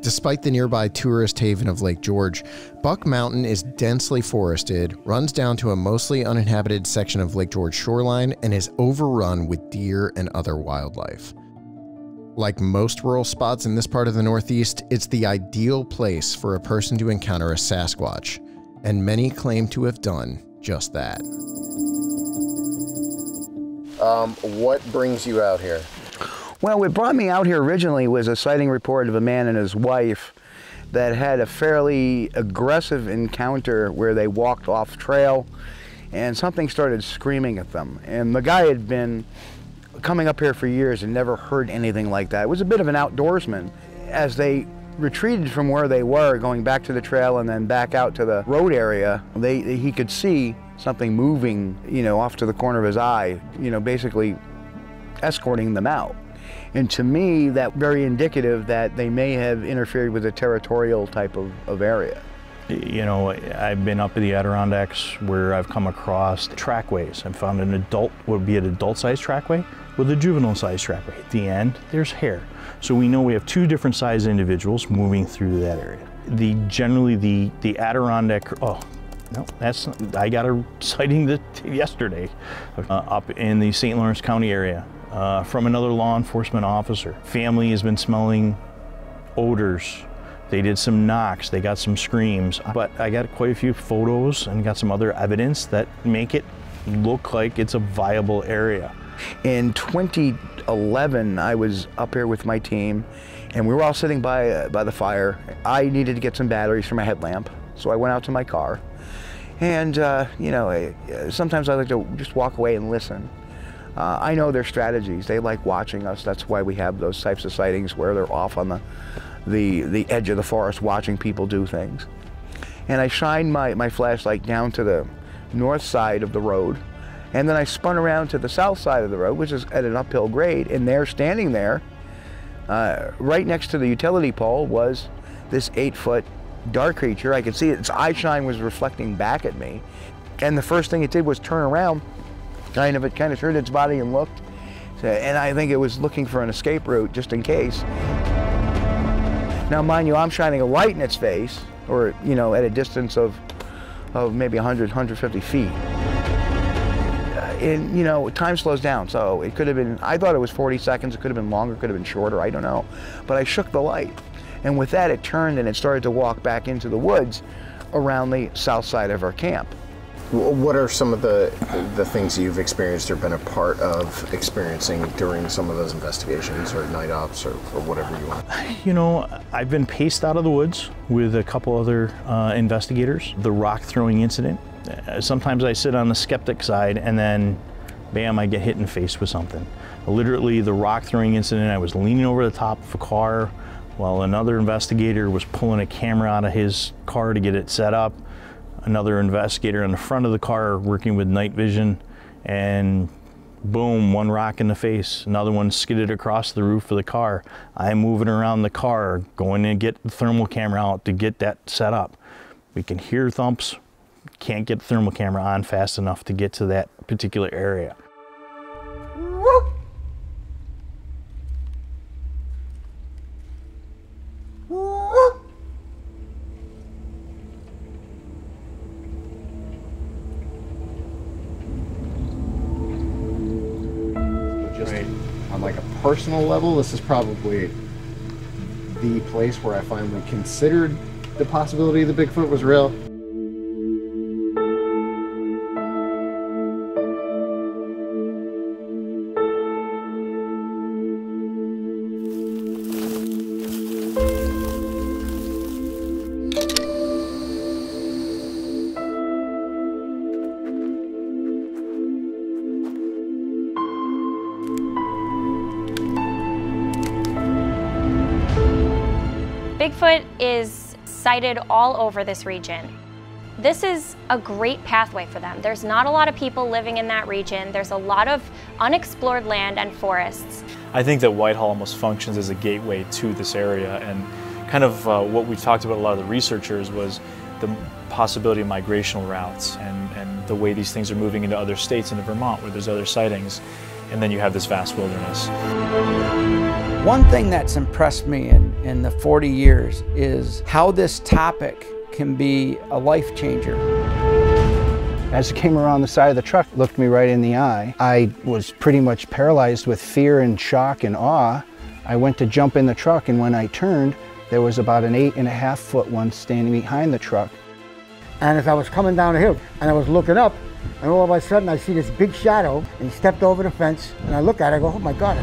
Despite the nearby tourist haven of Lake George, Buck Mountain is densely forested, runs down to a mostly uninhabited section of Lake George shoreline, and is overrun with deer and other wildlife. Like most rural spots in this part of the Northeast, it's the ideal place for a person to encounter a Sasquatch, and many claim to have done just that. What brings you out here? Well, what brought me out here originally was a sighting report of a man and his wife that had a fairly aggressive encounter where they walked off trail and something started screaming at them. And the guy had been coming up here for years and never heard anything like that. It was a bit of an outdoorsman. As they retreated from where they were, going back to the trail and then back out to the road area, he could see something moving, off to the corner of his eye, basically escorting them out. And to me, that very indicative that they may have interfered with a territorial type of area. I've been up in the Adirondacks where I've come across trackways. I found an adult-sized trackway with a juvenile-sized trackway. At the end, there's hair. So we know we have two different sized individuals moving through that area. Generally the Adirondack, I got a sighting yesterday up in the St. Lawrence County area. From another law enforcement officer. Family has been smelling odors. They did some knocks, they got some screams, but I got quite a few photos and got some other evidence that make it look like it's a viable area. In 2011, I was up here with my team and we were all sitting by the fire. I needed to get some batteries for my headlamp, so I went out to my car. And sometimes I like to just walk away and listen. I know their strategies. They like watching us. That's why we have those types of sightings where they're off on the edge of the forest watching people do things. And I shined my flashlight down to the north side of the road, and then I spun around to the south side of the road, which is at an uphill grade, and there, standing there, right next to the utility pole, was this 8-foot dark creature. I could see its eye shine was reflecting back at me, and the first thing it did was turn around. It kind of turned its body and looked, and I think it was looking for an escape route just in case. Now, mind you, I'm shining a light in its face, or at a distance of maybe 100, 150 feet. And time slows down, so it could have been, I thought it was 40 seconds, it could have been longer, it could have been shorter, I don't know. But I shook the light, and with that it turned and it started to walk back into the woods around the south side of our camp. What are some of the things you've experienced or been a part of experiencing during some of those investigations or night ops or whatever you want? I've been paced out of the woods with a couple other investigators. The rock throwing incident. Sometimes I sit on the skeptic side and then, bam, I get hit in the face with something. Literally, the rock throwing incident, I was leaning over the top of a car while another investigator was pulling a camera out of his car to get it set up. Another investigator in the front of the car working with night vision, and boom, one rock in the face. Another one skidded across the roof of the car. I'm moving around the car, going to get the thermal camera out to get that set up. We can hear thumps, can't get the thermal camera on fast enough to get to that particular area. On like a personal level, this is probably the place where I finally considered the possibility the Bigfoot was real. Bigfoot is sighted all over this region. This is a great pathway for them. There's not a lot of people living in that region. There's a lot of unexplored land and forests. I think that Whitehall almost functions as a gateway to this area, and kind of what we talked about a lot of the researchers was the possibility of migrational routes and the way these things are moving into other states, into Vermont where there's other sightings, and then you have this vast wilderness. One thing that's impressed me in in the 40 years is how this topic can be a life changer. As it came around the side of the truck, looked me right in the eye. I was pretty much paralyzed with fear and shock and awe. I went to jump in the truck, and when I turned, there was about an 8.5 foot one standing behind the truck. And as I was coming down the hill, and I was looking up, and all of a sudden I see this big shadow, and he stepped over the fence, and I look at it, I go, oh my God.